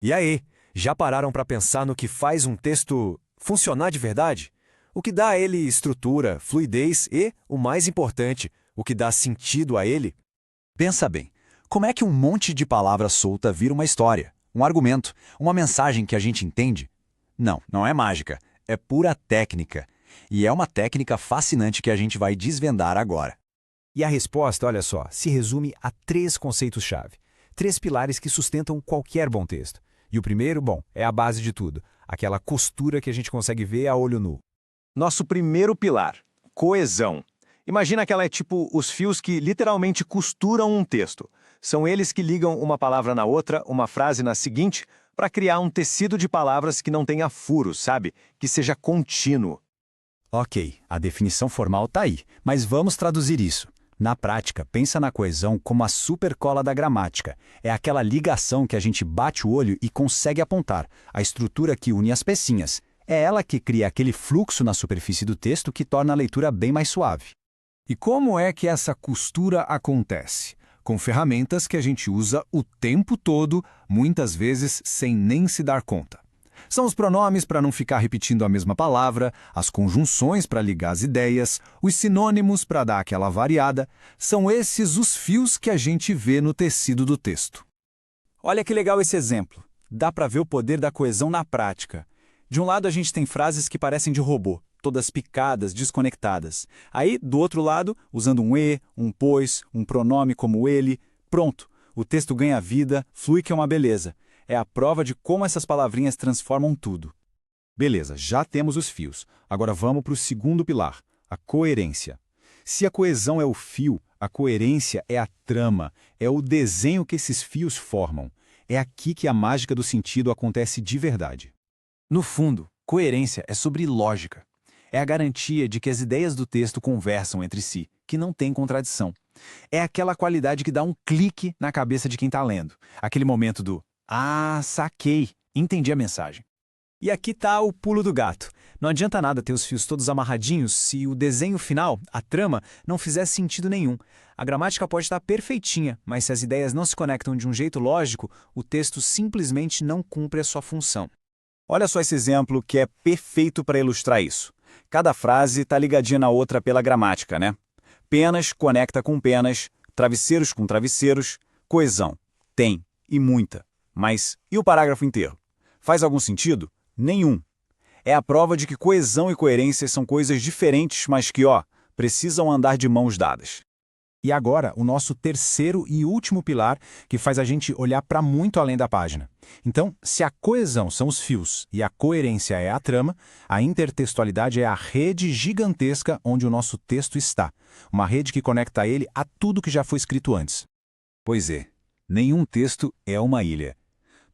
E aí, já pararam para pensar no que faz um texto funcionar de verdade? O que dá a ele estrutura, fluidez e, o mais importante, o que dá sentido a ele? Pensa bem, como é que um monte de palavra solta vira uma história, um argumento, uma mensagem que a gente entende? Não, não é mágica, é pura técnica. E é uma técnica fascinante que a gente vai desvendar agora. E a resposta, olha só, se resume a três conceitos-chave. Três pilares que sustentam qualquer bom texto. E o primeiro, bom, é a base de tudo. Aquela costura que a gente consegue ver a olho nu. Nosso primeiro pilar, coesão. Imagina que ela é tipo os fios que literalmente costuram um texto. São eles que ligam uma palavra na outra, uma frase na seguinte, para criar um tecido de palavras que não tenha furos, sabe? Que seja contínuo. Ok, a definição formal está aí, mas vamos traduzir isso. Na prática, pensa na coesão como a supercola da gramática. É aquela ligação que a gente bate o olho e consegue apontar, a estrutura que une as pecinhas. É ela que cria aquele fluxo na superfície do texto que torna a leitura bem mais suave. E como é que essa costura acontece? Com ferramentas que a gente usa o tempo todo, muitas vezes sem nem se dar conta. São os pronomes para não ficar repetindo a mesma palavra, as conjunções para ligar as ideias, os sinônimos para dar aquela variada. São esses os fios que a gente vê no tecido do texto. Olha que legal esse exemplo. Dá para ver o poder da coesão na prática. De um lado a gente tem frases que parecem de robô, todas picadas, desconectadas. Aí, do outro lado, usando um e, um pois, um pronome como ele, pronto, o texto ganha vida, flui que é uma beleza. É a prova de como essas palavrinhas transformam tudo. Beleza, já temos os fios. Agora vamos para o segundo pilar, a coerência. Se a coesão é o fio, a coerência é a trama, é o desenho que esses fios formam. É aqui que a mágica do sentido acontece de verdade. No fundo, coerência é sobre lógica. É a garantia de que as ideias do texto conversam entre si, que não tem contradição. É aquela qualidade que dá um clique na cabeça de quem está lendo. Aquele momento do "Ah, saquei, entendi a mensagem". E aqui está o pulo do gato. Não adianta nada ter os fios todos amarradinhos se o desenho final, a trama, não fizer sentido nenhum. A gramática pode estar perfeitinha, mas se as ideias não se conectam de um jeito lógico, o texto simplesmente não cumpre a sua função. Olha só esse exemplo que é perfeito para ilustrar isso. Cada frase está ligadinha na outra pela gramática, né? Penas conecta com penas, travesseiros com travesseiros, coesão. Tem, e muita. Mas e o parágrafo inteiro? Faz algum sentido? Nenhum. É a prova de que coesão e coerência são coisas diferentes, mas que, precisam andar de mãos dadas. E agora, o nosso terceiro e último pilar, que faz a gente olhar para muito além da página. Então, se a coesão são os fios e a coerência é a trama, a intertextualidade é a rede gigantesca onde o nosso texto está. Uma rede que conecta ele a tudo que já foi escrito antes. Pois é, nenhum texto é uma ilha.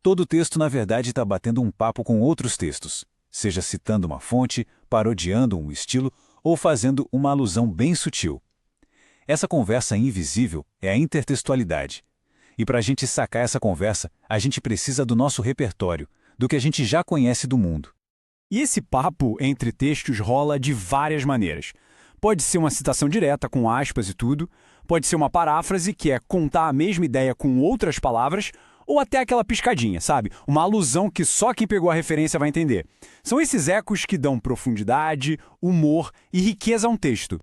Todo texto, na verdade, está batendo um papo com outros textos, seja citando uma fonte, parodiando um estilo ou fazendo uma alusão bem sutil. Essa conversa invisível é a intertextualidade. E para a gente sacar essa conversa, a gente precisa do nosso repertório, do que a gente já conhece do mundo. E esse papo entre textos rola de várias maneiras. Pode ser uma citação direta, com aspas e tudo, pode ser uma paráfrase, que é contar a mesma ideia com outras palavras, ou até aquela piscadinha, sabe? Uma alusão que só quem pegou a referência vai entender. São esses ecos que dão profundidade, humor e riqueza a um texto.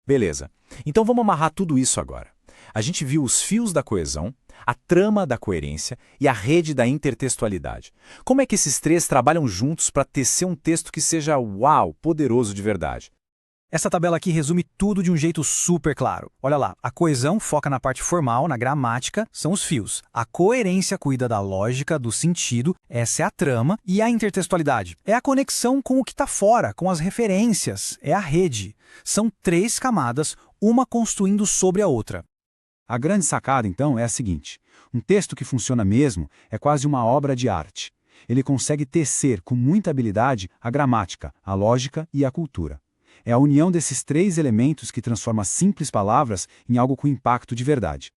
Beleza, então vamos amarrar tudo isso agora. A gente viu os fios da coesão, a trama da coerência e a rede da intertextualidade. Como é que esses três trabalham juntos para tecer um texto que seja, uau, poderoso de verdade? Essa tabela aqui resume tudo de um jeito super claro. Olha lá, a coesão foca na parte formal, na gramática, são os fios. A coerência cuida da lógica, do sentido, essa é a trama. E a intertextualidade é a conexão com o que está fora, com as referências, é a rede. São três camadas, uma construindo sobre a outra. A grande sacada, então, é a seguinte. Um texto que funciona mesmo é quase uma obra de arte. Ele consegue tecer com muita habilidade a gramática, a lógica e a cultura. É a união desses três elementos que transforma simples palavras em algo com impacto de verdade.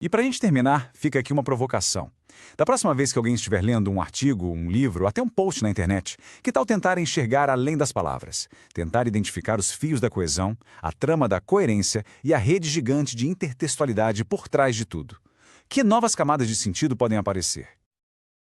E para a gente terminar, fica aqui uma provocação. Da próxima vez que alguém estiver lendo um artigo, um livro, até um post na internet, que tal tentar enxergar além das palavras? Tentar identificar os fios da coesão, a trama da coerência e a rede gigante de intertextualidade por trás de tudo. Que novas camadas de sentido podem aparecer?